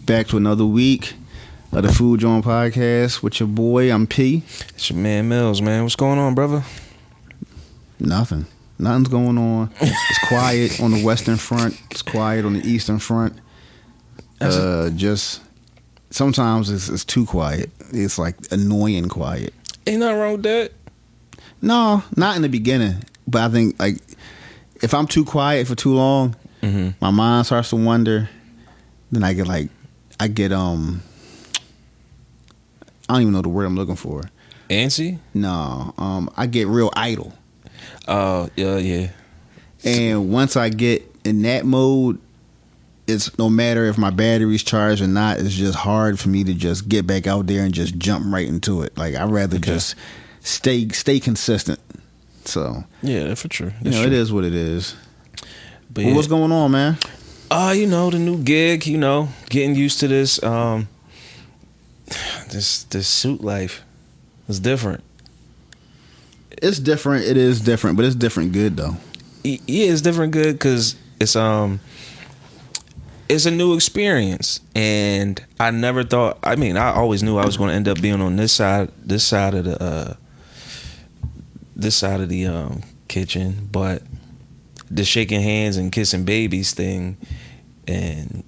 Back to another week of the Food Joint Podcast with your boy. I'm P. It's your man Mills, man. What's going on, brother? Nothing. Nothing's going on. It's quiet on the Western Front. It's quiet on the Eastern Front. Just sometimes it's too quiet. It's like annoying quiet. Ain't nothing wrong with that. No, not in the beginning. But I think like if I'm too quiet for too long, my mind starts to wander. Then I get I don't even know the word I'm looking for. Antsy? No, I get real idle. Oh, yeah. And once I get in that mode, it's no matter if my battery's charged or not, it's just hard for me to just get back out there and just jump right into it. Like I'd rather just stay consistent. So yeah, for sure. That's true. It is what it is. But what's going on, man? The new gig, getting used to this this suit life. It's different. It's different. It is different, but it's different good though. Yeah, it's different good because it's a new experience, and I never thought. I mean, I always knew I was going to end up being on this side of the kitchen, but the shaking hands and kissing babies thing, and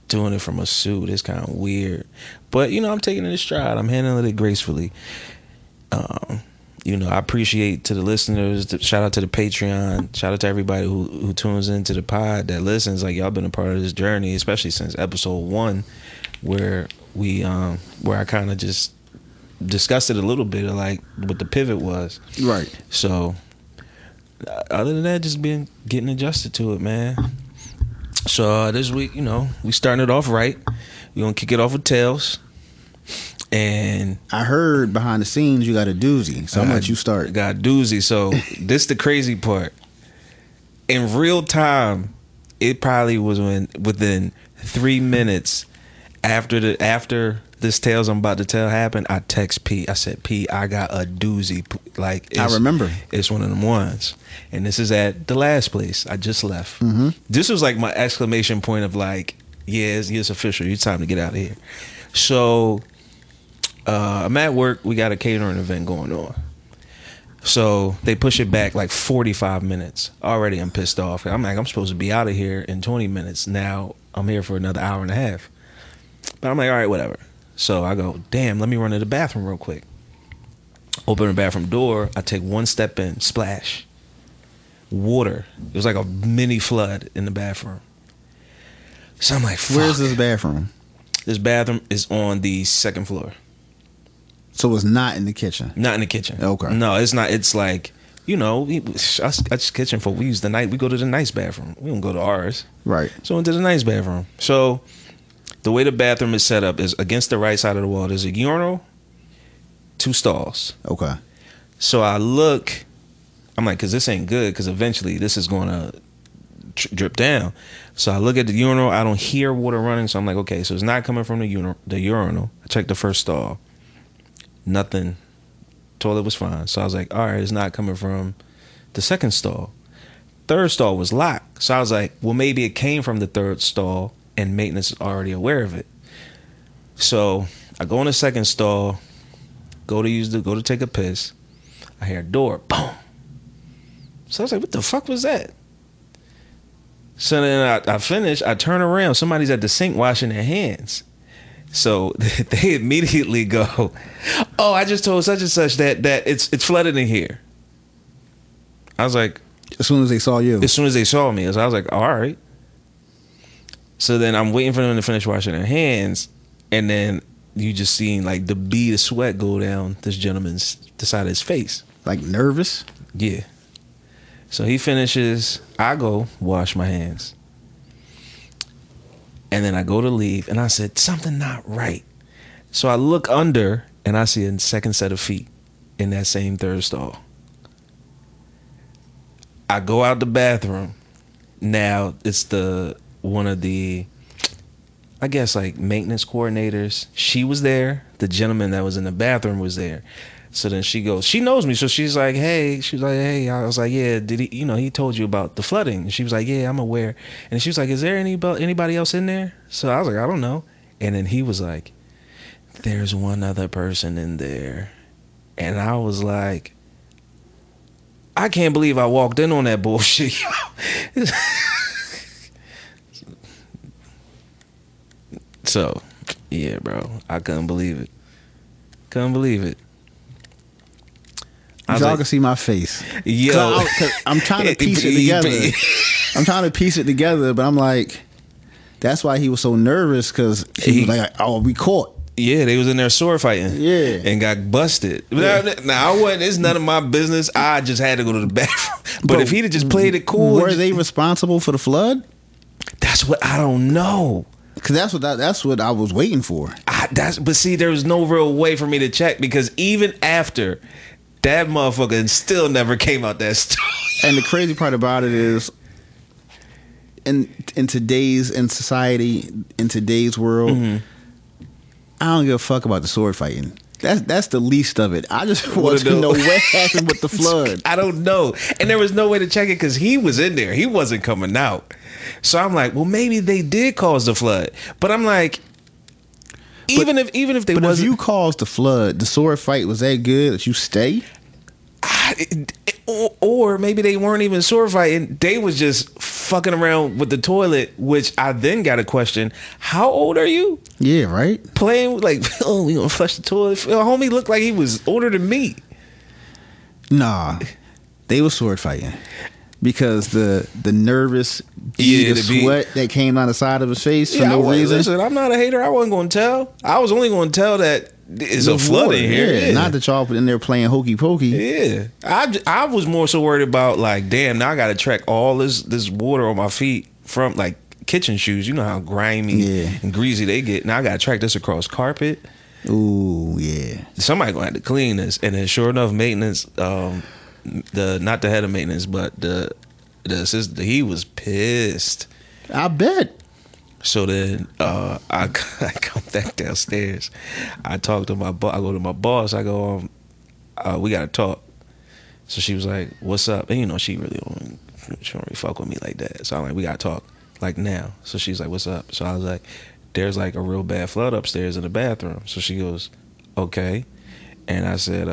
doing it from a suit is kind of weird. But I'm taking it in stride. I'm handling it gracefully. I appreciate to the listeners. Shout out to the Patreon. Shout out to everybody who tunes into the pod that listens. Like y'all been a part of this journey, especially since episode 1, where I kind of just discussed it a little bit of like what the pivot was. Right. So other than that, just getting adjusted to it, man. So this week, we starting it off right. We gonna kick it off with Tales. And I heard behind the scenes you got a doozy, so I'm gonna let you start. Got a doozy. So this the crazy part. In real time, it probably was within 3 minutes after this Tales I'm about to tell happened, I text P. I said, P, I got a doozy. Like I remember. It's one of them ones. And this is at the last place I just left. Mm-hmm. This was like my exclamation point of like, yeah, it's official. It's time to get out of here. So I'm at work. We got a catering event going on. So they push it back like 45 minutes. Already I'm pissed off. I'm like, I'm supposed to be out of here in 20 minutes. Now I'm here for another hour and a half. But I'm like, all right, whatever. So I go, damn, let me run to the bathroom real quick. Open the bathroom door. I take one step in, splash. Water. It was like a mini flood in the bathroom. So I'm like, fuck. Where's this bathroom? This bathroom is on the 2nd floor. So it's not in the kitchen? Not in the kitchen. Okay. No, it's not. It's like, us kitchen folk, we use we go to the nice bathroom. We don't go to ours. Right. So into the nice bathroom. So the way the bathroom is set up is against the right side of the wall. There's a urinal, 2 stalls. Okay. So I look, I'm like, because this ain't good, because eventually this is going to drip down. So I look at the urinal. I don't hear water running. So I'm like, okay, so it's not coming from the urinal. I checked the first stall. Nothing. Toilet was fine. So I was like, all right, it's not coming from the 2nd stall. 3rd stall was locked. So I was like, well, maybe it came from the 3rd stall and maintenance is already aware of it. So I go in the 2nd stall, go to take a piss. I hear a door, boom. So I was like, what the fuck was that? So then I finish, I turn around, somebody's at the sink washing their hands. So they immediately go, oh, I just told such and such that it's flooded in here. I was like, as soon as they saw you? As soon as they saw me. So I was like, all right. So then I'm waiting for them to finish washing their hands, and then you just seen like the bead of sweat go down the side of his face. Like nervous? Yeah. So he finishes, I go wash my hands. And then I go to leave, and I said, something not right. So I look under, and I see a 2nd set of feet in that same 3rd stall. I go out the bathroom. Now, it's one of the, I guess, like maintenance coordinators. She was there. The gentleman that was in the bathroom was there. So then she goes, she knows me, so she's like, hey, I was like, yeah, did he, he told you about the flooding? And she was like, yeah, I'm aware. And she was like, is there anybody else in there? So I was like, I don't know. And then he was like, there's one other person in there. And I was like, I can't believe I walked in on that bullshit. So, yeah, bro, I couldn't believe it. Y'all can see my face. Yo, I'm trying to piece it together. But I'm like, that's why he was so nervous, because he was like, oh, we caught. Yeah, they was in there sword fighting. Yeah. And got busted. Yeah. Now, I wasn't, it's none of my business. I just had to go to the bathroom. But if he'd have just played it cool. Were they responsible for the flood? That's what I don't know. Because that's what I was waiting for. But see, there was no real way for me to check, because even after, that motherfucker still never came out that story. And the crazy part about it is, in today's world, mm-hmm. I don't give a fuck about the sword fighting. That's the least of it. I just want to know what happened with the flood. I don't know. And there was no way to check it, because he was in there. He wasn't coming out. So I'm like, well, maybe they did cause the flood. But I'm like, even if they wasn't, if you caused the flood, the sword fight was that good that you stay? Or maybe they weren't even sword fighting. They was just fucking around with the toilet, which I then got a question. How old are you? Yeah, right. Playing like, oh, we gonna flush the toilet. Homie looked like he was older than me. Nah, they was sword fighting. Because the nervous the sweat that came down the side of his face for no reason. Listen, I'm not a hater. I wasn't going to tell. I was only going to tell that it's a flood in here. Yeah. Not that y'all in there playing hokey pokey. Yeah. I was more so worried about, like, damn, now I got to track all this water on my feet from, like, kitchen shoes. You know how grimy and greasy they get. Now I got to track this across carpet. Ooh, yeah. Somebody going to have to clean this. And then sure enough, maintenance... not the head of maintenance, but the assistant, he was pissed. I bet. So then I come back downstairs. I talk to my boss. I go to my boss. I go, we gotta talk. So she was like, "What's up?" And she really don't really fuck with me like that. So I'm like, "We gotta talk like now." So she's like, "What's up?" So I was like, "There's like a real bad flood upstairs in the bathroom." So she goes, "Okay," and I said,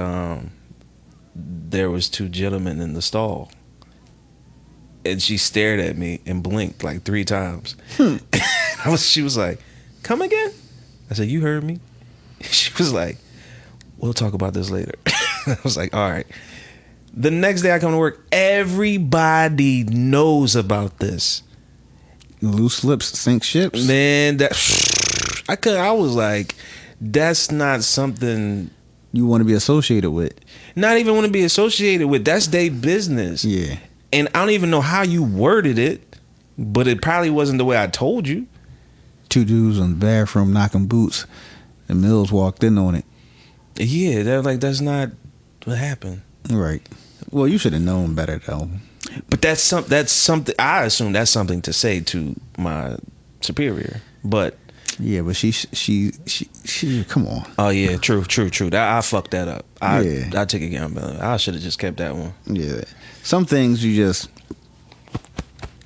there was 2 gentlemen in the stall. And she stared at me and blinked like 3 times. She was like, come again? I said, you heard me? She was like, we'll talk about this later. I was like, all right. The next day I come to work, everybody knows about this. Loose lips sink ships. Man, I was like, that's not something you want to be associated with. Not even want to be associated with. That's their business. Yeah. And I don't even know how you worded it, but it probably wasn't the way I told you. 2 dudes in the bathroom knocking boots, and Mills walked in on it. Yeah, they're like, that's not what happened. Right. Well, you should have known better, though. But that's something. I assume that's something to say to my superior. But yeah, but she come on. Oh yeah, true. I fucked that up. I take accountability. I should have just kept that one. Yeah, some things you just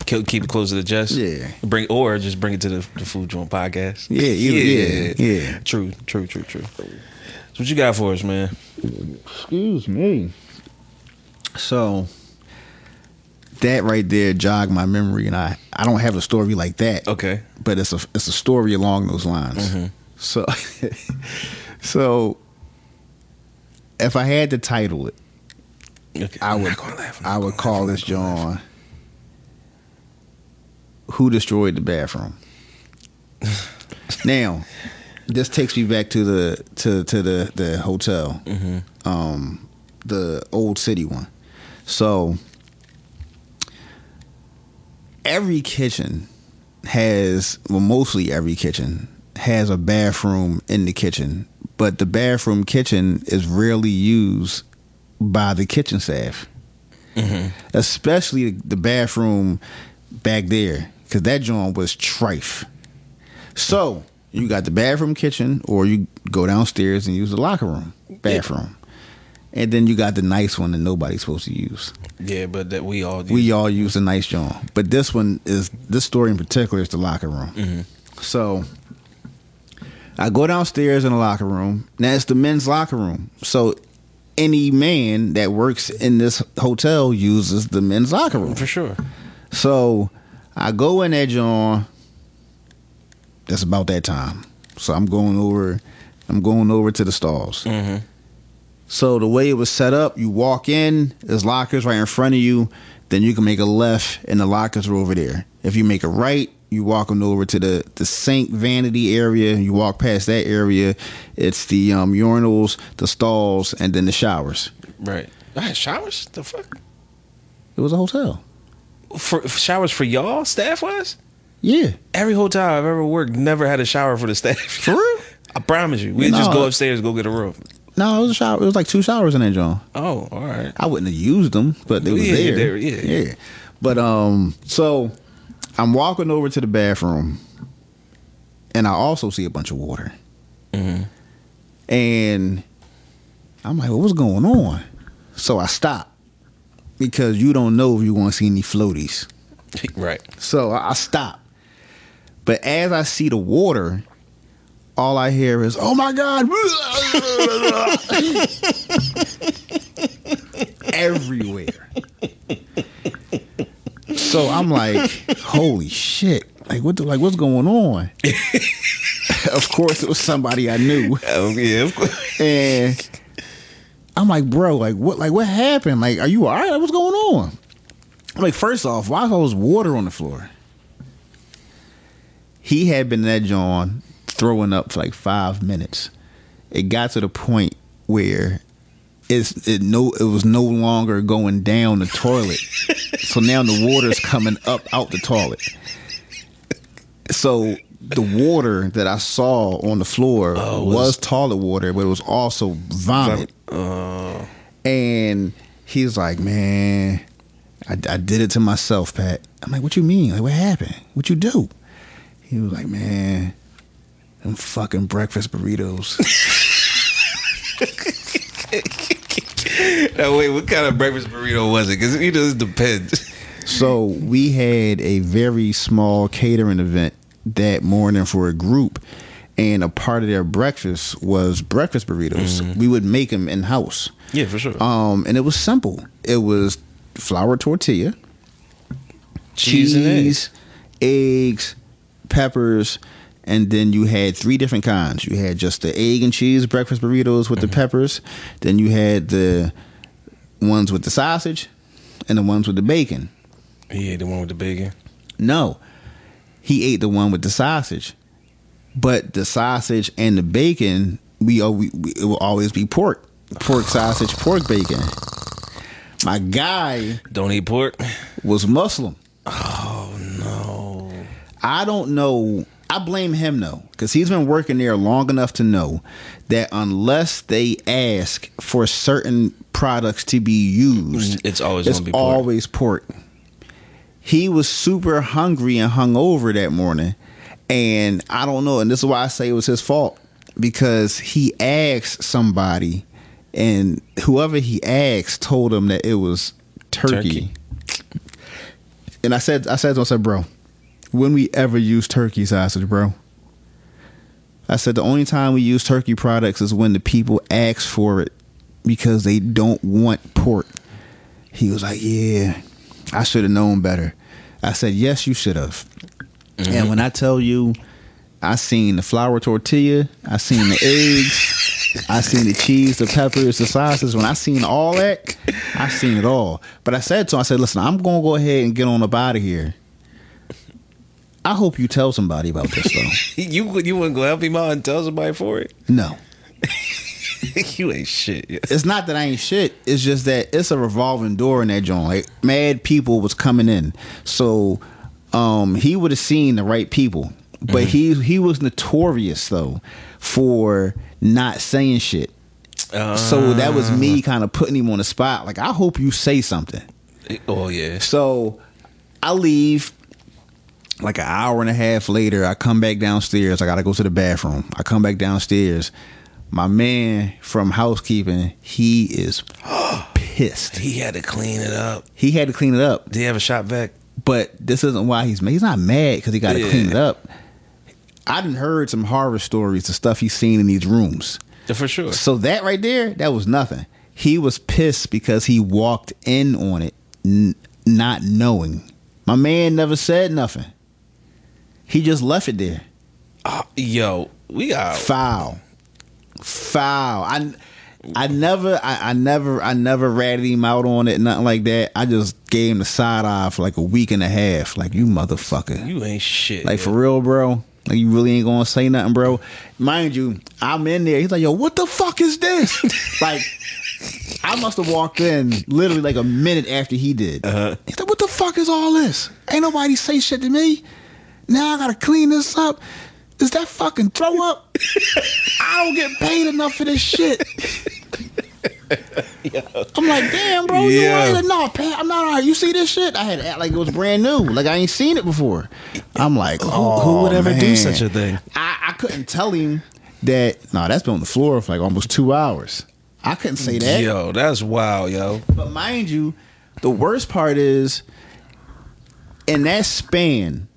keep it close to the chest. Yeah, bring it to the Food Joint podcast. Yeah. True. So what you got for us, man? Excuse me. So that right there jogged my memory, and I don't have a story like that. Okay, but it's a story along those lines. Mm-hmm. So if I had to title it, okay, I would call this John "Who Destroyed the Bathroom." Now, this takes me back to the hotel, mm-hmm. The Old City one. So every kitchen mostly every kitchen has a bathroom in the kitchen, but the bathroom kitchen is rarely used by the kitchen staff, mm-hmm. especially the bathroom back there, because that joint was trife. So you got the bathroom kitchen, or you go downstairs and use the locker room bathroom. and then you got the nice one that nobody's supposed to use. Yeah, but that we all use the nice John. But this story in particular is the locker room. Mm-hmm. So I go downstairs in the locker room. Now it's the men's locker room. So any man that works in this hotel uses the men's locker room. For sure. So I go in there, John. That's about that time. So I'm going over to the stalls. Mm-hmm. So the way it was set up, you walk in, there's lockers right in front of you, then you can make a left and the lockers are over there. If you make a right, you walk on over to the sink vanity area, you walk past that area, it's the urinals, the stalls, and then the showers. Right. I had showers? The fuck? It was a hotel. For showers for y'all, staff-wise? Yeah. Every hotel I've ever worked never had a shower for the staff. For real? I promise you. We'd just go upstairs, go get a room. No, it was a shower. It was like 2 showers in that John. Oh, all right. I wouldn't have used them, but they was there. Yeah. But so I'm walking over to the bathroom, and I also see a bunch of water. Mm-hmm. And I'm like, well, what's going on? So I stop because you don't know if you're going to see any floaties. Right. So I stop. But as I see the water, all I hear is, oh my God. Everywhere. So I'm like, holy shit. What's going on? Of course it was somebody I knew. Oh yeah, of course. And I'm like, bro, what happened? Like, are you all right? What's going on? I'm like, first off, why is all this water on the floor? He had been that John throwing up for like 5 minutes. It got to the point where it was no longer going down the toilet. So now the water's coming up out the toilet. So the water that I saw on the floor was toilet water, but it was also vomit. And he's like, man, I did it to myself, Pat. I'm like, what you mean? Like, what happened? What you do? He was like, man, them fucking breakfast burritos. Now, wait, what kind of breakfast burrito was it? Because it depends. So we had a very small catering event that morning for a group, and a part of their breakfast was breakfast burritos. Mm-hmm. We would make them in house. Yeah, for sure. And it was simple. It was flour tortilla, cheese and eggs, peppers, and then you had 3 different kinds. You had just the egg and cheese breakfast burritos with the peppers. Then you had the ones with the sausage and the ones with the bacon. He ate the one with the bacon? No. He ate the one with the sausage. But the sausage and the bacon, it will always be pork. Pork sausage, pork bacon. My guy... Don't eat pork? ...was Muslim. Oh, no. I don't know... I blame him though, because he's been working there long enough to know that unless they ask for certain products to be used, it's always going to be pork. Always pork. He was super hungry and hungover that morning, and I don't know, and this is why I say it was his fault, because he asked somebody, and whoever he asked told him that it was turkey. And I said to him, bro, when we ever use turkey sausage, bro? I said the only time we use turkey products is when the people ask for it because they don't want pork. He was like, yeah, I should have known better. I said, yes, you should have. Mm-hmm. And when I tell you, I seen the flour tortilla, I seen the eggs, I seen the cheese, the peppers, the sauces. When I seen all that, I seen it all. But I said to him, listen, I'm going to go ahead and get on up out of here. I hope you tell somebody about this, though. You wouldn't go help him out and tell somebody for it? No. You ain't shit. Yes. It's not that I ain't shit. It's just that it's a revolving door in that joint. Like, mad people was coming in. So he would have seen the right people. But he was notorious, though, for not saying shit. So that was me kind of putting him on the spot. Like, I hope you say something. Oh, yeah. So I leave. Like an hour and a half later, I come back downstairs. I got to go to the bathroom. I come back downstairs. my man from housekeeping, he is pissed. He had to clean it up. He had to clean it up. Did he have a shop vac? But this isn't why he's mad. He's not mad because he got to clean it up. I done heard some horror stories of stuff he's seen in these rooms. For sure. So that right there, that was nothing. He was pissed because he walked in on it not knowing. My man never said nothing. He just left it there. Yo, we got foul. I never ratted him out on it, nothing like that. I just gave him the side eye for like a week and a half. Like, you motherfucker. You ain't shit. Like, for real, bro. Like, you really ain't gonna say nothing, bro. Mind you, I'm in there. He's like, yo, what the fuck is this? Like, I must have walked in literally like a minute after he did. He's like, what the fuck is all this? Ain't nobody say shit to me. Now I gotta clean this up. Is that fucking throw up? I don't get paid enough for this shit. I'm like, damn, bro, you ain't enough. I'm not all right. You see this shit? I had to act like it was brand new. Like I ain't seen it before. I'm like, who would ever do such a thing? I couldn't tell him that, no, that's been on the floor for like almost 2 hours. I couldn't say that. Yo, that's wild, yo. But mind you, the worst part is, in that span,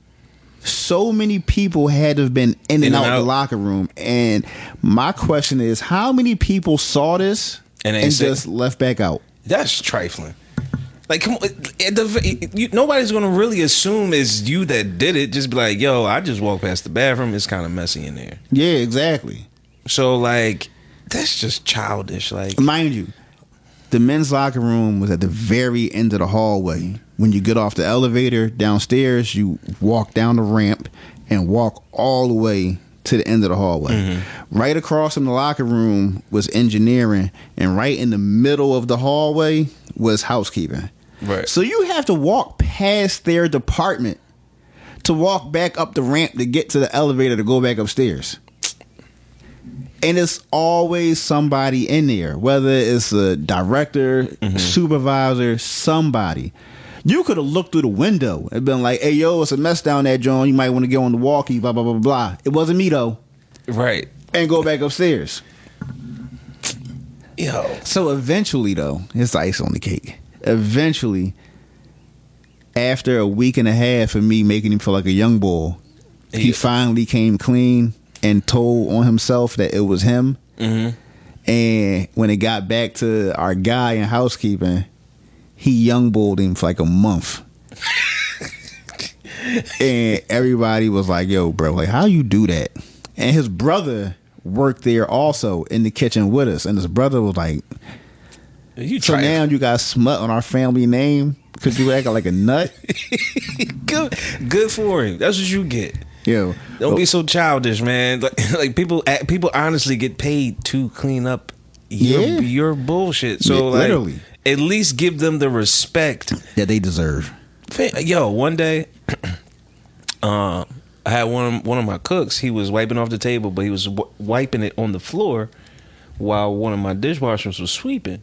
so many people had to have been in and out the locker room. And my question is, how many people saw this and just left back out? That's trifling. Like, come on, nobody's gonna really assume it's you that did it. Just be like, yo, I just walked past the bathroom. It's kind of messy in there. Yeah, exactly. So, like, that's just childish. Like, mind you, the men's locker room was at the very end of the hallway. When you get off the elevator downstairs, you walk down the ramp and walk all the way to the end of the hallway. Mm-hmm. Right across from the locker room was engineering, and right in the middle of the hallway was housekeeping. Right. So you have to walk past their department to walk back up the ramp to get to the elevator to go back upstairs. And it's always somebody in there, whether it's a director, supervisor, somebody. You could have looked through the window and been like, hey, yo, it's a mess down there, John. You might want to get on the walkie, blah, blah, blah, blah. It wasn't me, though. Right. And go back upstairs. Yo. So eventually, though, it's ice on the cake. Eventually, after a week and a half of me making him feel like a young boy, he finally came clean and told on himself that it was him. Mm-hmm. And when it got back to our guy in housekeeping, he young bulled him for like a month. And everybody was like, yo, bro, like, how you do that? And his brother worked there also in the kitchen with us. And his brother was like, so now you got smut on our family name because you acting like a nut? Good for him. That's what you get. Yo, don't be so childish, man. Like people honestly get paid to clean up your bullshit. So like, literally, at least give them the respect that they deserve. Yo, one day, I had one of my cooks. He was wiping off the table, but he was wiping it on the floor while one of my dishwashers was sweeping.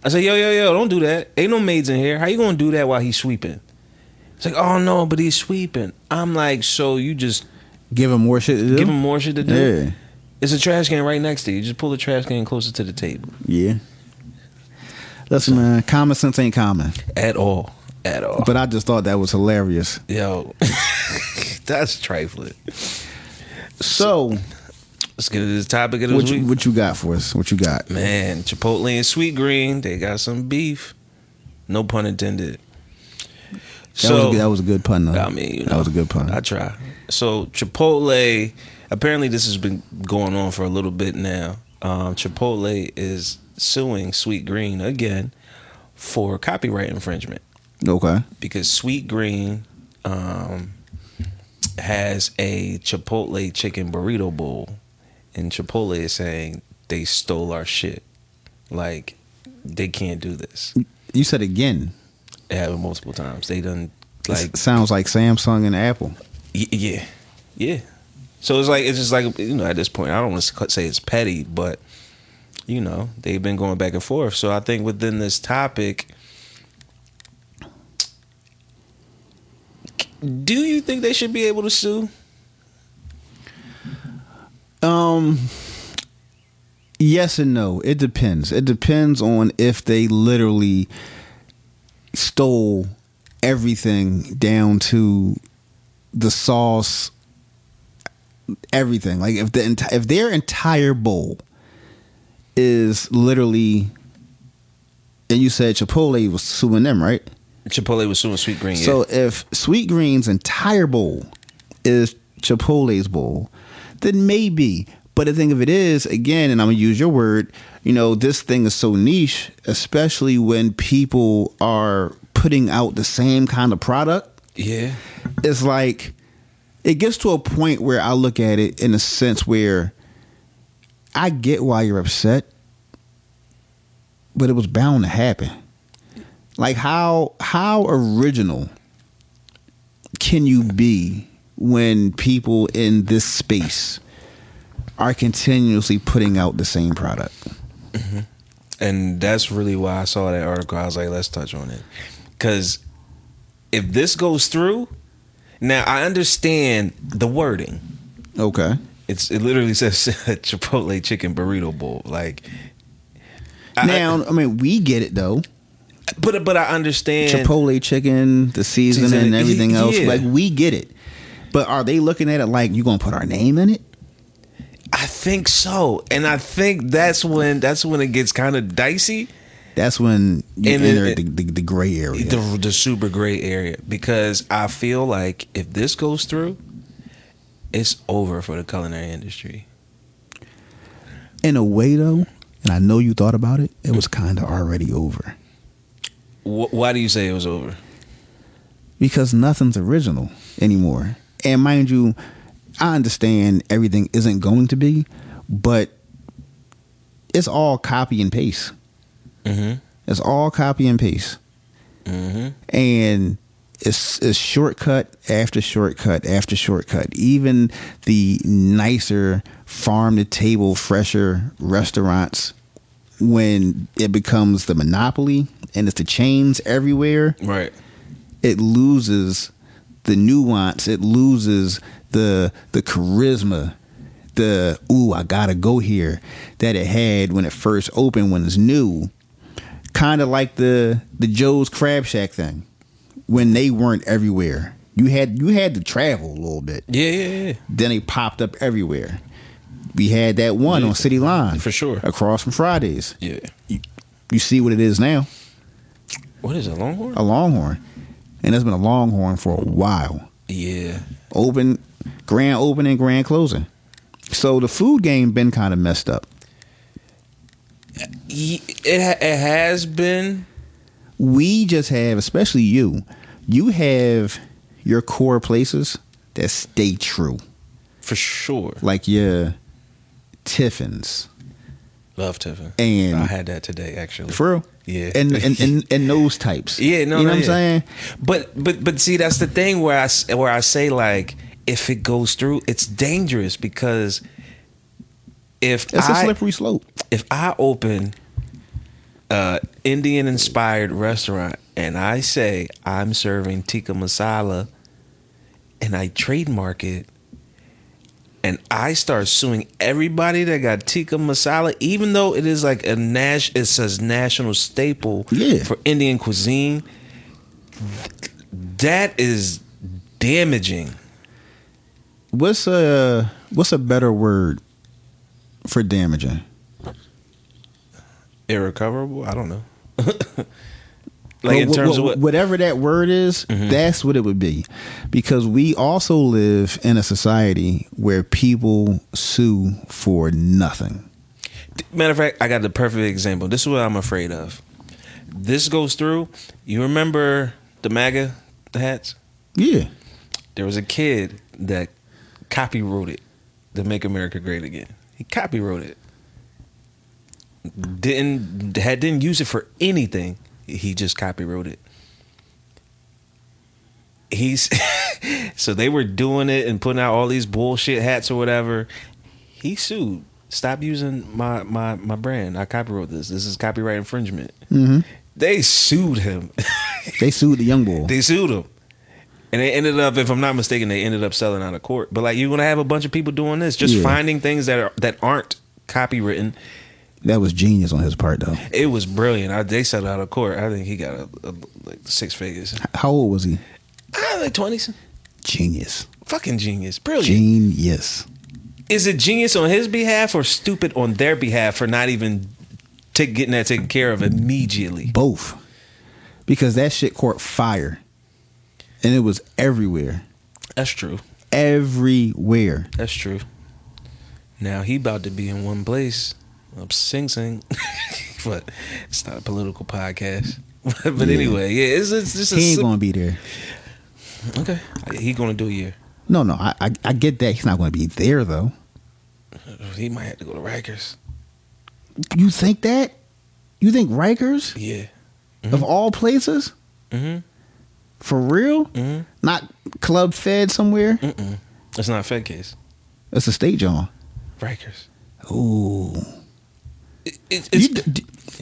I said, yo, don't do that. Ain't no maids in here. How you gonna do that while he's sweeping? It's like, oh no, but he's sweeping. I'm like, so you just give him more shit to do? Give him more shit to do? Yeah. It's a trash can right next to you. Just pull the trash can closer to the table. Yeah. Listen, man, common sense ain't common. At all. But I just thought that was hilarious. Yo. That's trifling. So, let's get to this topic of this week. What you got for us? What you got? Man, Chipotle and Sweet Green, they got some beef. No pun intended. That was a good pun, though. I mean, that was a good pun. I try. So Chipotle, apparently this has been going on for a little bit now. Chipotle is suing Sweet Green again for copyright infringement. Okay. Because Sweet Green has a Chipotle chicken burrito bowl, and Chipotle is saying they stole our shit. Like, they can't do this. You said again. It happened multiple times. They done, like, it sounds like Samsung and Apple. Yeah. So it's just like, you know, at this point, I don't want to say it's petty, but you know, they've been going back and forth. So I think within this topic, do you think they should be able to sue? Yes and no. It depends. It depends on if they literally stole everything down to the sauce, everything. Like if their entire bowl is literally, and you said Chipotle was suing them, right? Chipotle was suing Sweet Green. So if Sweet Green's entire bowl is Chipotle's bowl, then maybe. But the thing of it is, again, and I'm gonna use your word, this thing is so niche, especially when people are putting out the same kind of product. Yeah. It's like it gets to a point where I look at it in a sense where I get why you're upset, but it was bound to happen. Like how original can you be when people in this space are continuously putting out the same product? Mm-hmm. And that's really why I saw that article. I was like, let's touch on it. Because if this goes through, now I understand the wording. Okay. It literally says Chipotle chicken burrito bowl. Like, I mean, we get it though. But I understand Chipotle chicken, the seasoning and everything else. Yeah. Like, we get it. But are they looking at it like you gonna put our name in it? I think so, and I think that's when it gets kind of dicey. That's when you enter the gray area, the super gray area. Because I feel like if this goes through, it's over for the culinary industry. In a way, though, and I know you thought about it, it was kind of already over. Why do you say it was over? Because nothing's original anymore. And mind you, I understand everything isn't going to be, but it's all copy and paste. Mm-hmm. It's all copy and paste. Mm-hmm. And it's shortcut after shortcut after shortcut. Even the nicer farm to table, fresher restaurants, when it becomes the monopoly and it's the chains everywhere, right? It loses the nuance. It loses the charisma. The I gotta go here that it had when it first opened, when it's new. Kind of like the Joe's Crab Shack thing, when they weren't everywhere. You had to travel a little bit. Yeah. Then they popped up everywhere. We had that one on City Line, for sure, across from Fridays. Yeah. You see what it is now. What is it, Longhorn? A Longhorn. And it's been a Longhorn for a while. Yeah. Grand opening, grand closing. So the food game been kind of messed up. It has been. We just have, especially you have your core places that stay true. For sure. Like your Tiffin's. Love Tiffin. And I had that today, actually. For real? Yeah. And those types. Yeah, you know what I'm saying? But see, that's the thing where I say, like, if it goes through, it's dangerous, because it's a slippery slope. If I open Indian inspired restaurant and I say I'm serving tikka masala and I trademark it, and I start suing everybody that got tikka masala, even though it is like it says national staple for Indian cuisine, that is damaging. What's a better word for damaging? Irrecoverable? I don't know. Like, in terms of whatever that word is, that's what it would be. Because we also live in a society where people sue for nothing. Matter of fact, I got the perfect example. This is what I'm afraid of. This goes through. You remember the MAGA hats? Yeah. There was a kid that copywrote it to Make America Great Again. He copywrote it. Didn't use it for anything. He just copywrote it. So they were doing it and putting out all these bullshit hats or whatever. He sued. Stop using my brand. I copywrote this. This is copyright infringement. Mm-hmm. They sued him. They sued the young boy. They sued him. And they ended up, if I'm not mistaken, they ended up selling out of court. But like, you're gonna have a bunch of people doing this, just finding things that aren't copywritten That was genius on his part, though. It was brilliant. They settled out of court. I think he got like 6 figures. How old was he? Like 20s. Genius. Fucking genius. Brilliant. Genius. Is it genius on his behalf or stupid on their behalf for not even getting that taken care of immediately? Both. Because that shit caught fire. And it was everywhere. That's true. Everywhere. That's true. Now he about to be in one place. Up Sing Sing. But it's not a political podcast. But anyway, yeah, it's just he ain't gonna be there. Okay. He gonna do a year. No, I get that. He's not gonna be there though. He might have to go to Rikers. You think that? You think Rikers? Yeah. Of all places? Mm-hmm. For real? Mm-hmm. Not Club Fed somewhere? Mm-mm. It's not a Fed case. It's a state joint. Rikers. Ooh.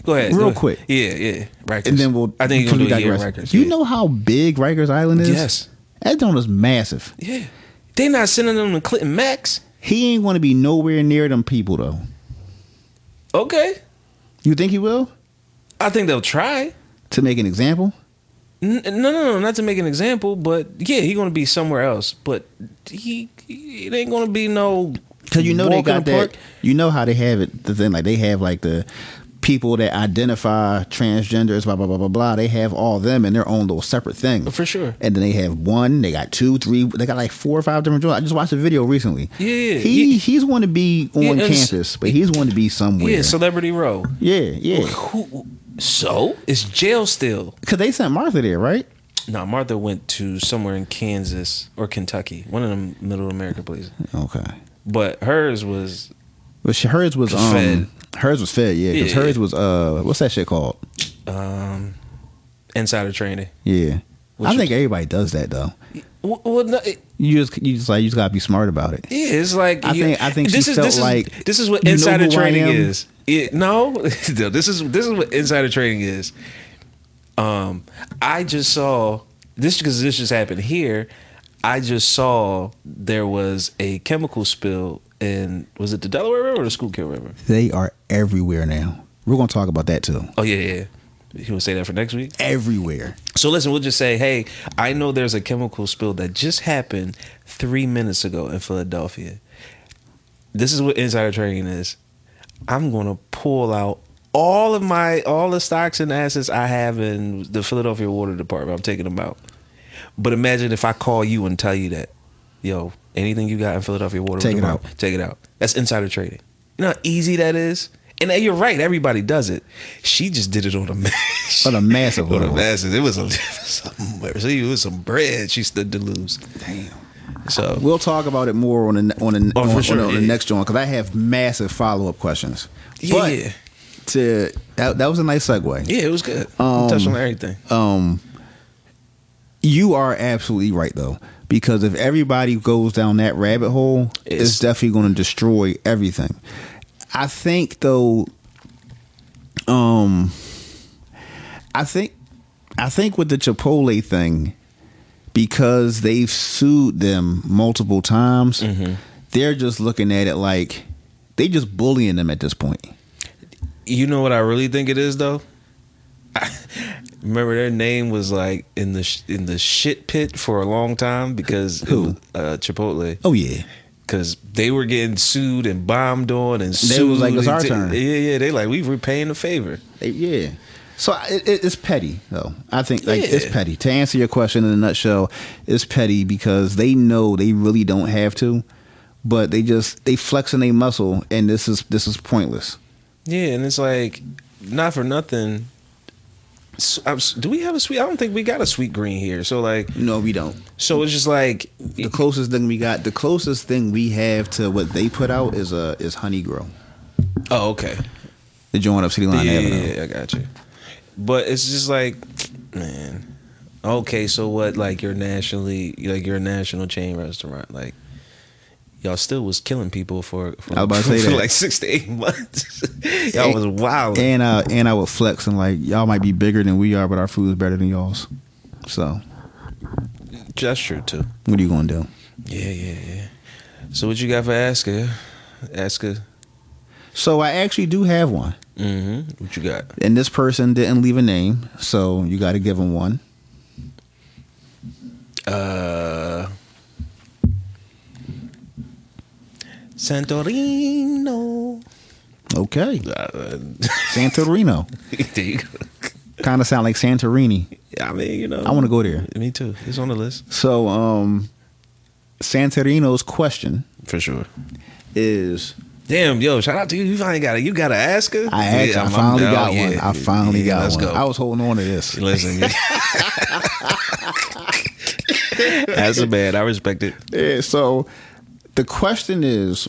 Go ahead. Real quick. Yeah. Rikers. And then I think he's gonna do a year at Rikers. You know how big Rikers Island is? Yes. That joint is massive. Yeah. They not sending them to Clinton Max. He ain't gonna be nowhere near them people though. Okay. You think he will? I think they'll try. To make an example? No, not to make an example, but yeah, he's gonna be somewhere else. But it ain't gonna be no. Because you know they got that. You know how they have it. The thing like they have like the people that identify transgenders, blah blah blah blah blah. They have all of them in their own little separate thing. For sure. And then they have one. They got 2, 3. They got like 4 or 5 different joints. I just watched a video recently. Yeah. He's going to be on campus, but he's going to be somewhere. Yeah, Celebrity Row. Yeah. So it's jail still. Because they sent Martha there, right? No, Martha went to somewhere in Kansas or Kentucky, one of them middle American places. Okay. But hers was. But hers was Fed. Hers was Fed, yeah. Because hers was what's that shit called? Insider trading. Yeah. I think everybody does that though. Well, no, you just gotta be smart about it. Yeah, it's like I think this is what insider trading is. No, this is what insider trading is. I just saw this because this just happened here. I just saw there was a chemical spill in, was it the Delaware River or the Schuylkill River? They are everywhere now. We're gonna talk about that too. Oh yeah. You want to say that for next week? Everywhere. So listen, we'll just say, hey, I know there's a chemical spill that just happened 3 minutes ago in Philadelphia. This is what insider trading is. I'm going to pull out all the stocks and assets I have in the Philadelphia Water Department. I'm taking them out. But imagine if I call you and tell you that, yo, anything you got in Philadelphia Water Department, take it out. That's insider trading. You know how easy that is? And you're right, everybody does it. She just did it on a massive level. On a massive. It was some bread she stood to lose. Damn. So we'll talk about it more on the next joint because I have massive follow-up questions. Yeah. But that was a nice segue. Yeah, it was good. Touched on everything. You are absolutely right though, because if everybody goes down that rabbit hole, it's definitely going to destroy everything. I think though, I think with the Chipotle thing, because they've sued them multiple times, they're just looking at it like they just bullying them at this point. You know what I really think it is though? Remember their name was like in the shit pit for a long time because Who? Chipotle. Oh yeah. Because they were getting sued and bombed on and sued. They was like, it's our turn. Yeah. They like, we repaying the favor. Yeah. So it's petty, though. I think it's petty. To answer your question in a nutshell, it's petty because they know they really don't have to, but they flexing their muscle, and this is pointless. Yeah, and it's like, not for nothing. Do we have a sweet? I don't think we got a sweet green here. So like, no, we don't. So it's just like the closest thing we got. The closest thing we have to what they put out is Honey Grow. Oh, okay. The joint up City Line Avenue. Yeah, I got you. But it's just like, man. Okay, so what? Like you're a national chain restaurant. Like y'all still was killing people for I was about to say for that. like 6 to 8 months. Y'all was wild. And I would flex and like y'all might be bigger than we are, but our food is better than y'all's. So that's true too. What are you gonna do? Yeah. So what you got for Aska? So I actually do have one. What you got? And this person didn't leave a name, so you got to give them one. Santorino. Okay. Santorino. There you go. Kind of sound like Santorini. I mean, you know. I want to go there. Me too. It's on the list. So, Santorino's question For sure. is... Damn, yo, shout out to you. You finally got it. You got to ask her? I asked. I finally got one. I finally got let's one. go. I was holding on to this. Listen. That's a bad. I respect it. Yeah, so the question is,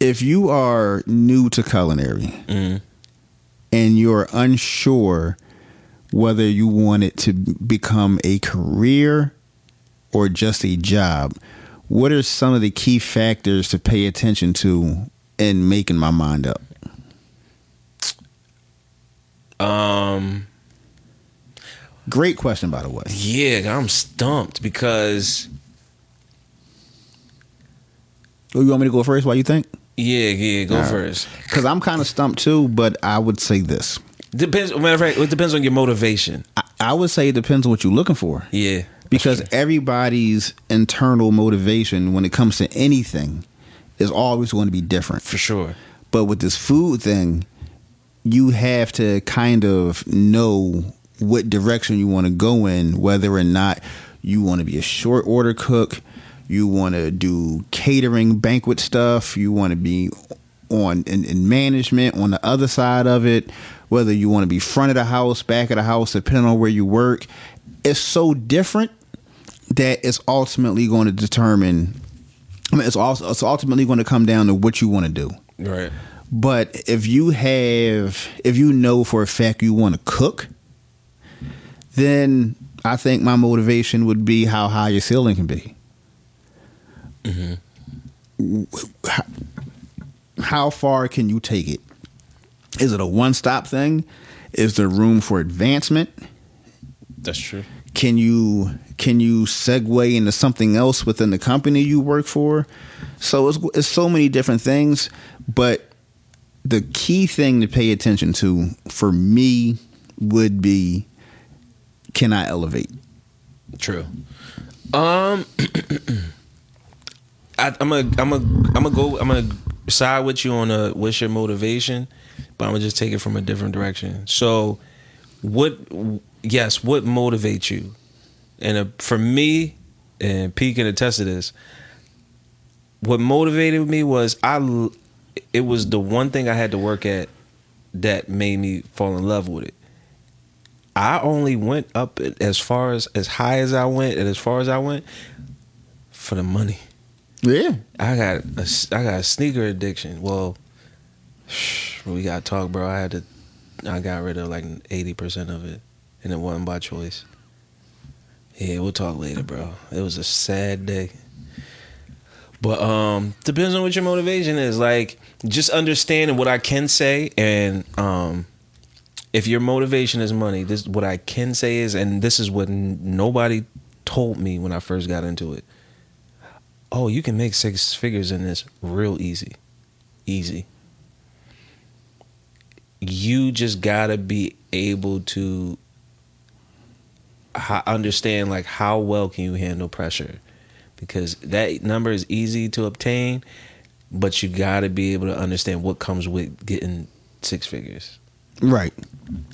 if you are new to culinary and you're unsure whether you want it to become a career or just a job, what are some of the key factors to pay attention to in making my mind up? Great question, by the way. Yeah, I'm stumped because... Oh, you want me to go first while you think? Yeah, go first. Because I'm kind of stumped too, but I would say this. Depends. Matter of fact, it depends on your motivation. I would say it depends on what you're looking for. Yeah. Because everybody's internal motivation when it comes to anything is always going to be different. For sure. But with this food thing, you have to kind of know what direction you want to go in, whether or not you want to be a short order cook, you want to do catering, banquet stuff, you want to be in management on the other side of it, whether you want to be front of the house, back of the house, depending on where you work. It's so different that it's ultimately going to determine. I mean, it's ultimately going to come down to what you want to do. Right. But if you know for a fact you want to cook, then I think my motivation would be how high your ceiling can be. How far can you take it? Is it a one-stop thing? Is there room for advancement? That's true. Can you segue into something else within the company you work for? So it's so many different things, but the key thing to pay attention to for me would be, can I elevate? True. I'm gonna side with you on what's your motivation, but I'm gonna just take it from a different direction. So, what motivates you? And for me, and Pete can attest to this, what motivated me was it was the one thing I had to work at that made me fall in love with it. I only went up as high as I went and as far as I went for the money. Yeah, I got a sneaker addiction. Well, we gotta talk, bro. I got rid of like 80% of it, and it wasn't by choice. Yeah, we'll talk later, bro. It was a sad day. But depends on what your motivation is. Like, just understanding what I can say, and if your motivation is money, this what I can say is, and this is what nobody told me when I first got into it. Oh, you can make 6 figures in this real easy. You just gotta be able to understand, like, how well can you handle pressure, because that number is easy to obtain, but you gotta be able to understand what comes with getting 6 figures. right.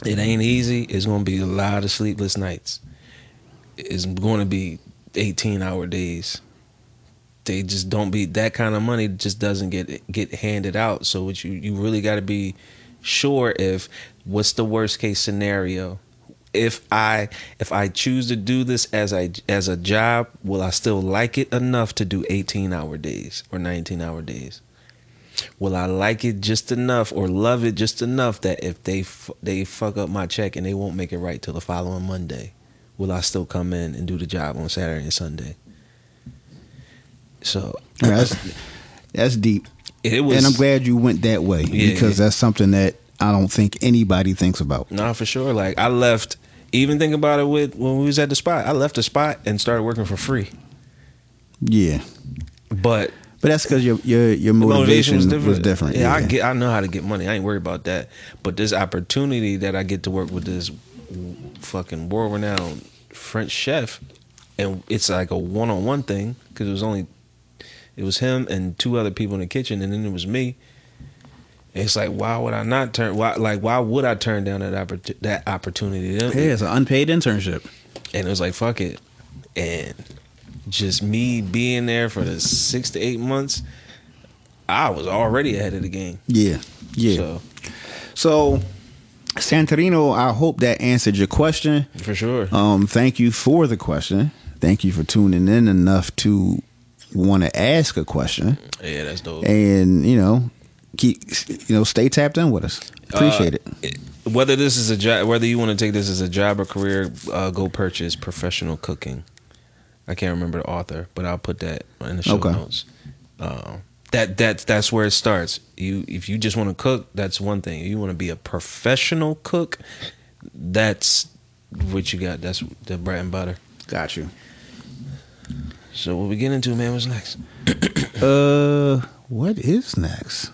It ain't easy. It's gonna be a lot of sleepless nights. It's going to be 18-hour days. They just don't be that kind of money. Just doesn't get handed out. So what you really got to be sure if what's the worst case scenario. If I choose to do this as a job, will I still like it enough to do 18-hour days or 19-hour days? Will I like it just enough or love it just enough that if they fuck up my check and they won't make it right till the following Monday, will I still come in and do the job on Saturday and Sunday? So that's deep. It was, and I'm glad you went that way, because that's something that I don't think anybody thinks about. Nah, for sure. Like, I left. Even think about it when we was at the spot. I left the spot and started working for free. Yeah, but But that's because your motivation was different. Yeah, I know how to get money. I ain't worried about that. But this opportunity that I get to work with this fucking world renowned French chef, and it's like a one-on-one thing because it was him and two other people in the kitchen, and then it was me. It's like, why would I turn down that opportunity? Hey, it's an unpaid internship. And it was like, fuck it. And just me being there for the 6 to 8 months, I was already ahead of the game. Yeah. So Santorino, I hope that answered your question. For sure. Thank you for the question. Thank you for tuning in enough to want to ask a question. Yeah, that's dope. And, stay tapped in with us. Appreciate it. Whether this is a job, whether you want to take this as a job or career, go purchase Professional Cooking. I can't remember the author, but I'll put that in the show notes. That's where it starts. If you just want to cook, that's one thing. If you want to be a professional cook, that's what you got. That's the bread and butter. Got you. So what we get into, man? What's next? What is next?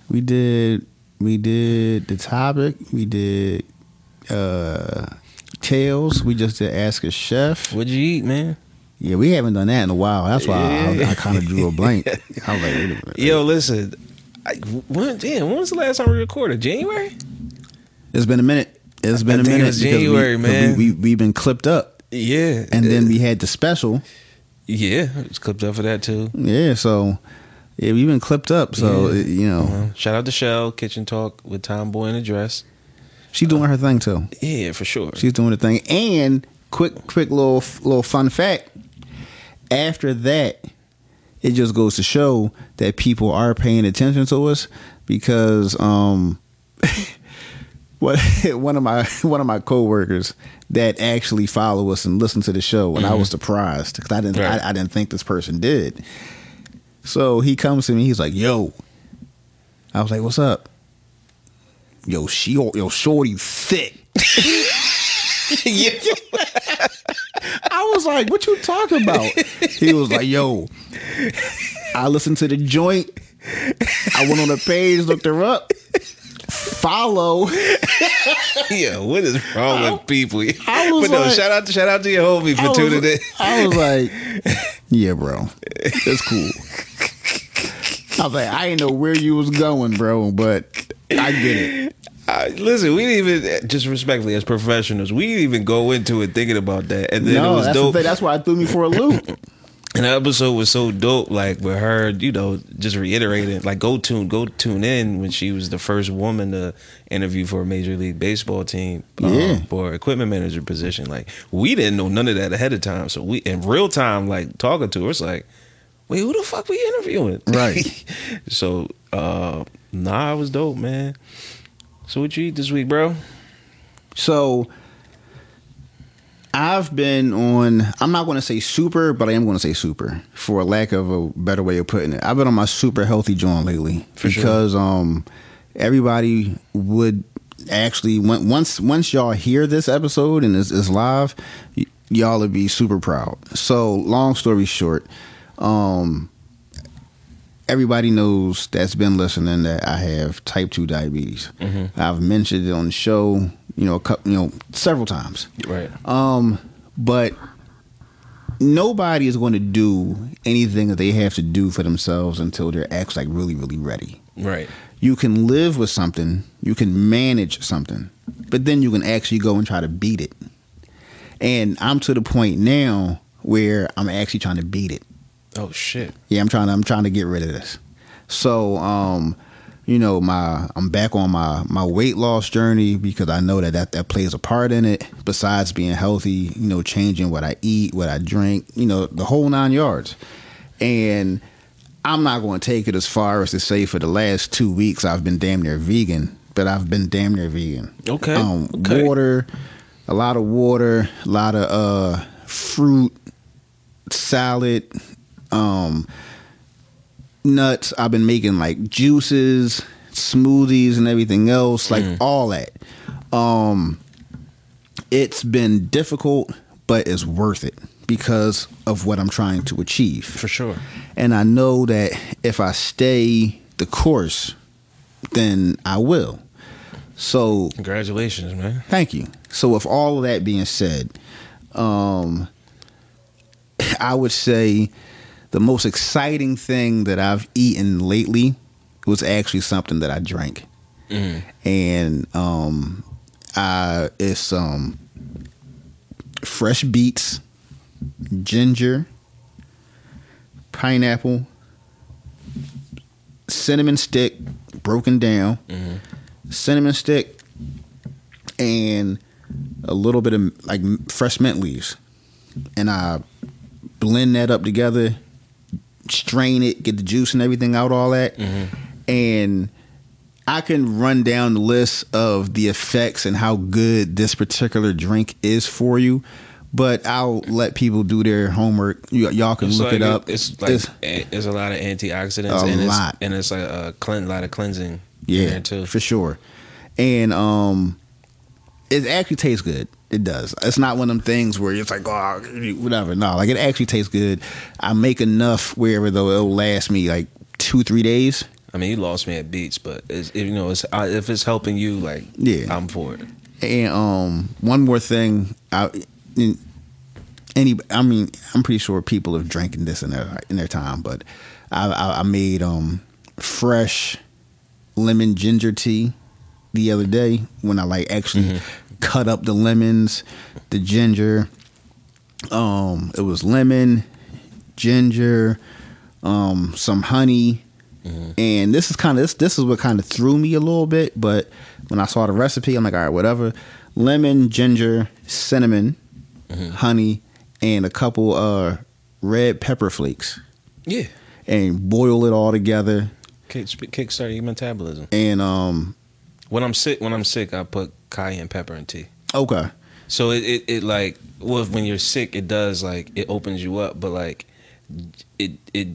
We did the topic. We did tales. We just did ask a chef. What'd you eat, man? Yeah, we haven't done that in a while. That's why I kind of drew a blank. I was like, wait a minute. Yo, listen. When was the last time we recorded? January? It's been a minute. It's been a minute. It was January, man. We've been clipped up. Yeah. And then we had the special. Yeah, it was clipped up for that too. Yeah, so we've been clipped up. So shout out to Shell Kitchen Talk with Tomboy in the dress. She's doing her thing too. Yeah, for sure. She's doing her thing. And quick little fun fact. After that, it just goes to show that people are paying attention to us because one of my coworkers that actually follow us and listen to the show, and I was surprised because I didn't think this person did. So he comes to me, he's like, "Yo," I was like, "What's up?" Yo, shorty thick. Yeah. I was like, "What you talking about?" He was like, "Yo, I listened to the joint. I went on the page, looked her up. Follow." Yeah, what is wrong with people? But no, shout out to your homie for tuning in. I was like, "Yeah, bro, it's cool." I was like, "I didn't know where you was going, bro, but I get it." Listen, we didn't even, just respectfully as professionals, we didn't even go into it thinking about that. And then it was that's dope. That's why it threw me for a loop. And the episode was so dope, like with her, just reiterating, like go tune in when she was the first woman to interview for a Major League Baseball team for equipment manager position. Like we didn't know none of that ahead of time, so we in real time, like talking to her, it's like, wait, who the fuck we interviewing? Right. So, it was dope, man. So what you eat this week, bro? So I've been on, I'm not going to say super, but I am going to say super for a lack of a better way of putting it. I've been on my super healthy joint lately because everybody would actually, once y'all hear this episode and it's live, y'all would be super proud. So long story short, everybody knows that's been listening that I have type 2 diabetes. Mm-hmm. I've mentioned it on the show, several times. Right. But nobody is going to do anything that they have to do for themselves until they're actually like really, really ready. Right. You can live with something, you can manage something, but then you can actually go and try to beat it. And I'm to the point now where I'm actually trying to beat it. Oh shit. Yeah, I'm trying to get rid of this. So, I'm back on my weight loss journey because I know that plays a part in it. Besides being healthy, changing what I eat, what I drink, the whole 9 yards. And I'm not going to take it as far as to say for the last 2 weeks I've been damn near vegan, but I've been damn near vegan. Okay. Water, a lot of fruit, salad. Nuts. I've been making like juices, smoothies, and everything else, like all that. It's been difficult, but it's worth it because of what I'm trying to achieve. For sure. And I know that if I stay the course, then I will. So Congratulations, man. thank you. So with all of that being said, I would say the most exciting thing that I've eaten lately was actually something that I drank. And it's fresh beets, ginger, pineapple, cinnamon stick broken down, cinnamon stick, and a little bit of like fresh mint leaves. And I blend that up together, strain it, get the juice and everything out, all that. And I can run down the list of the effects and how good this particular drink is for you, but I'll let people do their homework. Y'all can look it up. It's like there's a lot of antioxidants and it's like a lot of cleansing. Yeah, in there too. For sure. And it actually tastes good. It does. It's not one of them things where it's like, oh, whatever. No, like it actually tastes good. I make enough where though it'll last me like 2-3 days. I mean, you lost me at beats, but if it's helping you, like, yeah, I'm for it. And one more thing, I'm pretty sure people have drinking this in their time, but I made fresh lemon ginger tea the other day when I like actually cut up the lemons, the ginger. It was lemon, ginger, some honey. And this is what kind of threw me a little bit, but when I saw the recipe, I'm like, all right, whatever. Lemon, ginger, cinnamon, honey, and a couple red pepper flakes. Yeah. And boil it all together. Kickstart your metabolism. And when I'm sick, I put cayenne pepper in tea. Okay. So it like, well, when you're sick, it does like, it opens you up, but like it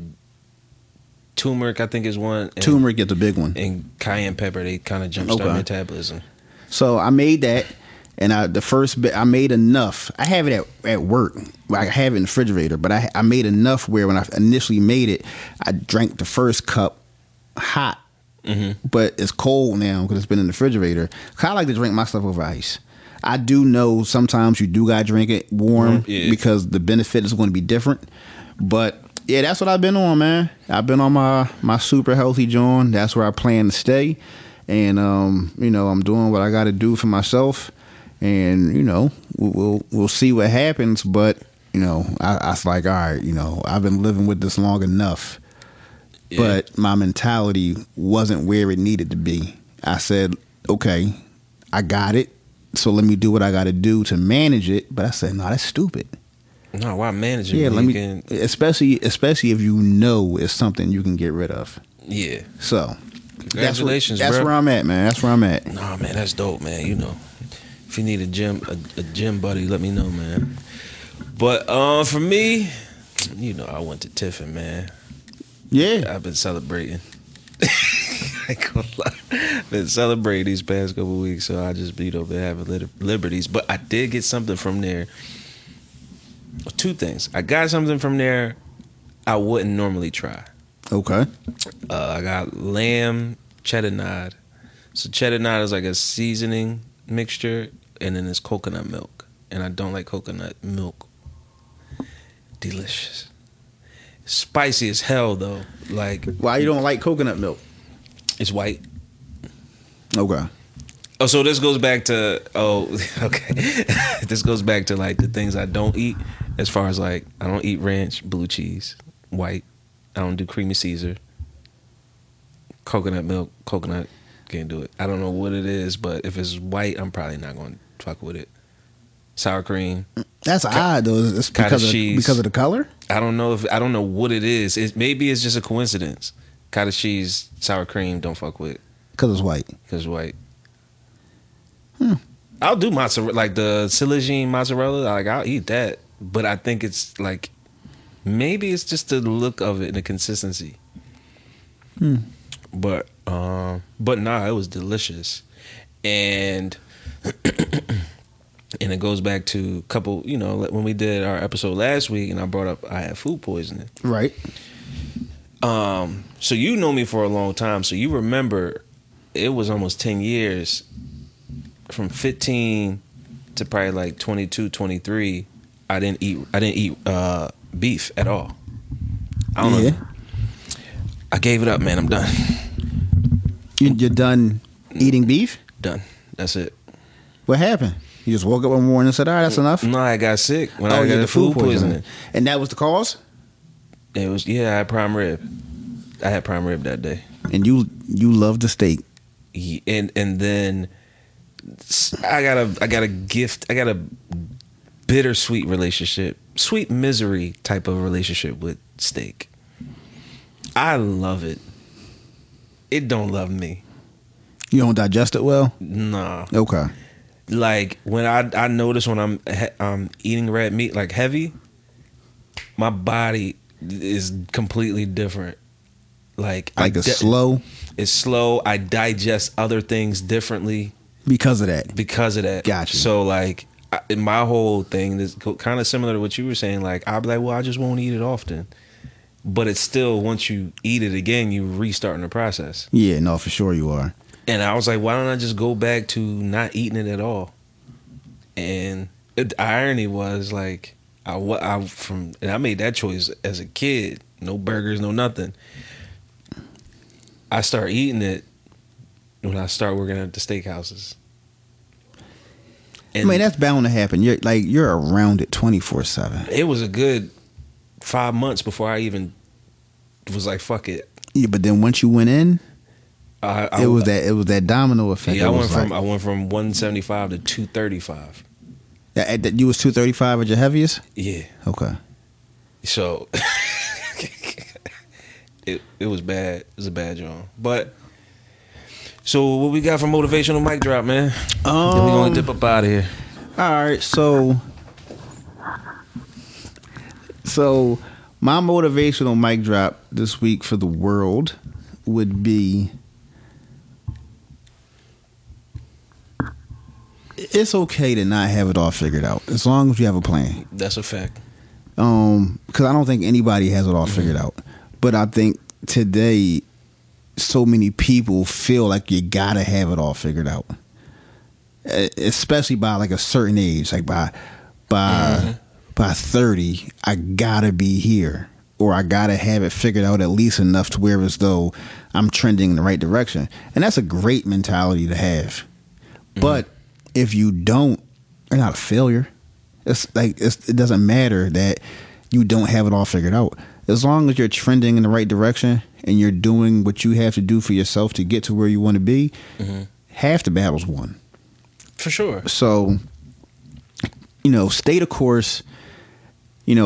turmeric, I think, is one. And, turmeric is the big one. And cayenne pepper, they kind of jumpstart metabolism. So I made that, and I made enough. I have it at work. I have it in the refrigerator, but I made enough where when I initially made it, I drank the first cup hot, but it's cold now because it's been in the refrigerator. I like to drink my stuff over ice. I do know sometimes you do gotta drink it warm because the benefit is going to be different, but. Yeah, that's what I've been on, man. I've been on my super healthy joint. That's where I plan to stay. And I'm doing what I got to do for myself. And we'll see what happens. But I was like, all right, I've been living with this long enough. Yeah. But my mentality wasn't where it needed to be. I said, okay, I got it. So let me do what I got to do to manage it. But I said, no, that's stupid. No, why manage it? Yeah, especially if you know it's something you can get rid of. Yeah. So, congratulations, that's bro. where I'm at, man. That's where I'm at. Nah, man, that's dope, man. If you need a gym buddy, let me know, man. But for me, I went to Tiffin, man. Yeah, I've been celebrating. I ain't gonna lie. Been celebrating these past couple of weeks, so I just been having liberties. But I did get something from there. Two things. I got something from there I wouldn't normally try. Okay. I got lamb cheddar nod. So cheddar nod is like a seasoning mixture, and then it's coconut milk. And I don't like coconut milk. Delicious. Spicy as hell though. Like, why you don't like coconut milk? It's white. Okay. Oh, so this goes back to okay. This goes back to like the things I don't eat. As far as like, I don't eat ranch, blue cheese, white. I don't do creamy Caesar. Coconut milk, can't do it. I don't know what it is, but if it's white, I'm probably not going to fuck with it. Sour cream. That's odd though. It's because of the color? I don't know what it is. Maybe it's just a coincidence. Cottage cheese, sour cream, don't fuck with. Because it's white. Because it's white. I'll do mozzarella, like the Silagine mozzarella. Like, I'll eat that. But I think it's like, maybe it's just the look of it and the consistency. But nah, it was delicious. And And it goes back to a couple, when we did our episode last week and I brought up I had food poisoning. Right. So you know me for a long time, so you remember it was almost 10 years from 15 to probably like 22, 23. I didn't eat beef at all. I don't know. I gave it up, man. I'm done. You're done eating beef? Done. That's it. What happened? You just woke up one morning and said, all right, that's enough? No, I got sick when I got the food poisoning. And that was the cause? It was, I had prime rib. I had prime rib that day. And you love the steak. And then I got a bittersweet relationship, sweet misery type of relationship with steak. I love it. It don't love me. You don't digest it well? Nah. Okay. Like when I notice when I'm eating red meat like heavy, my body is completely different. Like it's slow. It's slow. I digest other things differently because of that. Gotcha. So like my whole thing is kind of similar to what you were saying. Like I'll be like, well, I just won't eat it often. But it's still, once you eat it again, you restarting the process. Yeah, no, for sure you are. And I was like, why don't I just go back to not eating it at all? And the irony was like, I made that choice as a kid. No burgers, no nothing. I start eating it when I start working at the steakhouses. And that's bound to happen. You're around it 24/7. It was a good 5 months before I even was like, fuck it. Yeah, but then once you went in, it was that domino effect. Yeah, I went from 175 to 235. You was 235 at your heaviest? Yeah. Okay. So it was bad. It was a bad job. But so what we got for motivational mic drop, man? Then we gonna dip up out of here. All right, so my motivational mic drop this week for the world would be, it's okay to not have it all figured out as long as you have a plan. That's a fact. Because I don't think anybody has it all figured out. But I think today, so many people feel like you gotta have it all figured out, especially by like a certain age, like by 30, I gotta be here, or I gotta have it figured out at least enough to where as though I'm trending in the right direction. And that's a great mentality to have. But if you don't, you're not a failure. It doesn't matter that you don't have it all figured out. As long as you're trending in the right direction and you're doing what you have to do for yourself to get to where you want to be, half the battle's won. For sure. So, stay the course,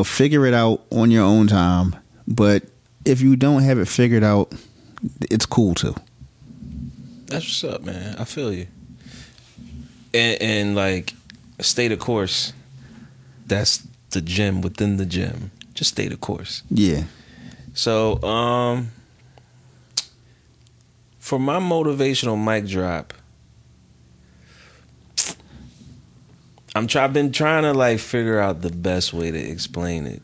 figure it out on your own time. But if you don't have it figured out, it's cool too. That's what's up, man. I feel you. And like, stay the course. That's the gym within the gym. Just stay the course. Yeah. So, for my motivational mic drop, I've been trying to like figure out the best way to explain it,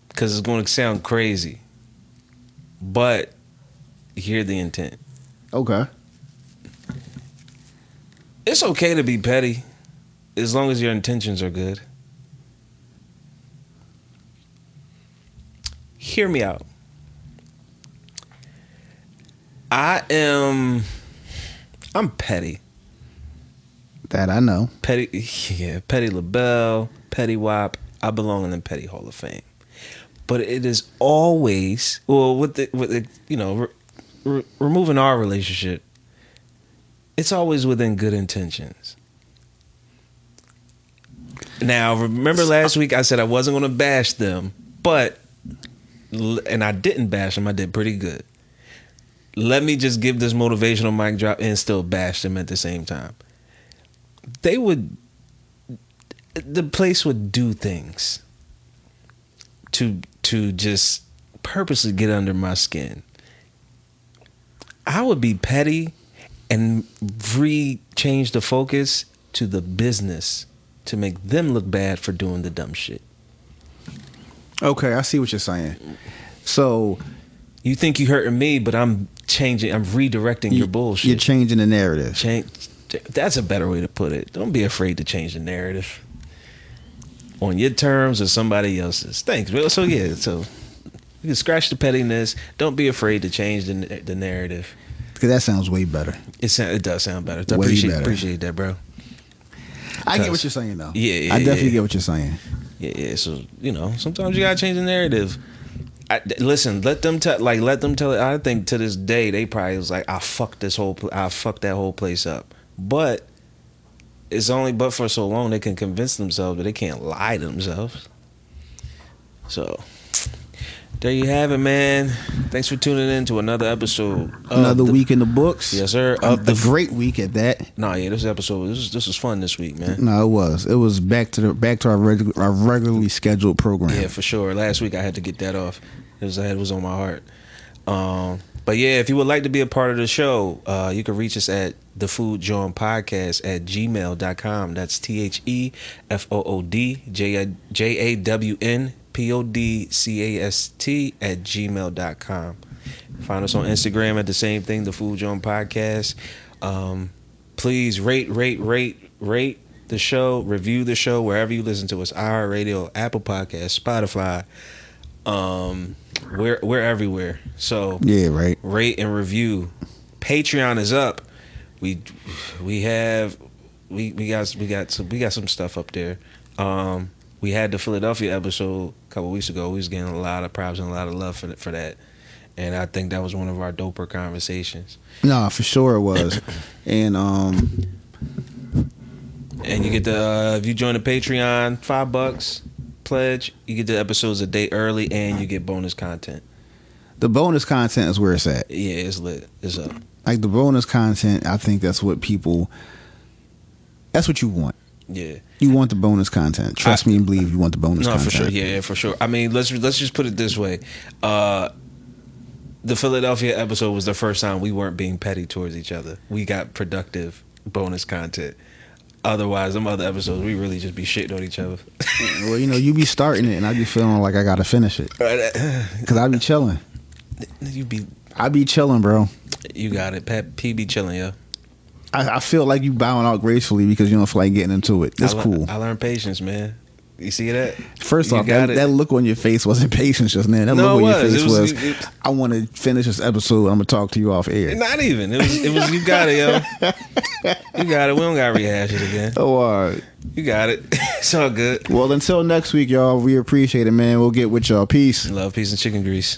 because it's going to sound crazy, but hear the intent. Okay. It's okay to be petty as long as your intentions are good. Hear me out. I'm petty. That I know. Petty, yeah, Petty LaBelle, Petty Wop. I belong in the Petty Hall of Fame. But it is always, well, with the removing our relationship, it's always within good intentions. Now, remember last week I said I wasn't going to bash them, and I didn't bash them. I did pretty good. Let me just give this motivational mic drop and still bash them at the same time. The place would do things to just purposely get under my skin. I would be petty and change the focus to the business to make them look bad for doing the dumb shit. Okay, I see what you're saying. So you think you hurting me, but I'm redirecting your bullshit. You're changing the narrative. That's a better way to put it. Don't be afraid to change the narrative on your terms or somebody else's. Thanks. So yeah, so you can scratch the pettiness. Don't be afraid to change the narrative. Because that sounds way better. It does sound better. I appreciate that, bro. I get what you're saying, though. Yeah, I definitely get what you're saying. Yeah. So sometimes you gotta change the narrative. Listen, let them tell it. I think to this day they probably was like, I fucked that whole place up. But it's only but for so long they can convince themselves, but they can't lie to themselves. So there you have it, man. Thanks for tuning in to another episode. Another week in the books. Yes, sir. A great week at that. No, yeah, this was fun this week, man. No, it was. It was back to our regularly scheduled program. Yeah, for sure. Last week I had to get that off. It was on my heart. But yeah, if you would like to be a part of the show, you can reach us at thefoodjournpodcast@gmail.com. That's TheFoodJawnPodcast@gmail.com. Find us on Instagram at the same thing, The Food Joint Podcast. Please rate the show, review the show wherever you listen to us. iHeartRadio, Apple Podcasts, Spotify. We're everywhere. So yeah, right. Rate and review. Patreon is up. We got some stuff up there. We had the Philadelphia episode a couple weeks ago. We was getting a lot of props and a lot of love for that, and I think that was one of our doper conversations. No, for sure it was. And you get the if you join the Patreon, $5 pledge, you get the episodes a day early, and you get bonus content. The bonus content is where it's at. Yeah, it's lit. It's up. Like the bonus content, I think that's what you want. Yeah, you want the bonus content. Trust me and believe you want the bonus content. No, for sure. Yeah, for sure. I mean, let's just put it this way. The Philadelphia episode was the first time we weren't being petty towards each other. We got productive bonus content. Otherwise, them other episodes, we really just be shitting on each other. Well, you be starting it, and I be feeling like I gotta finish it because I be chilling. I be chilling, bro. You got it. P be chilling, yo. I feel like you bowing out gracefully because you don't feel like getting into it. That's cool. I learned patience, man. You see that? First off, that look on your face wasn't patience just now. That look on your face was I want to finish this episode. I'm gonna talk to you off air. Not even. It was. You got it, yo. You got it. We don't gotta rehash it again. Oh, all right. You got it. It's all good. Well, until next week, y'all. We appreciate it, man. We'll get with y'all. Peace. Love, peace, and chicken grease.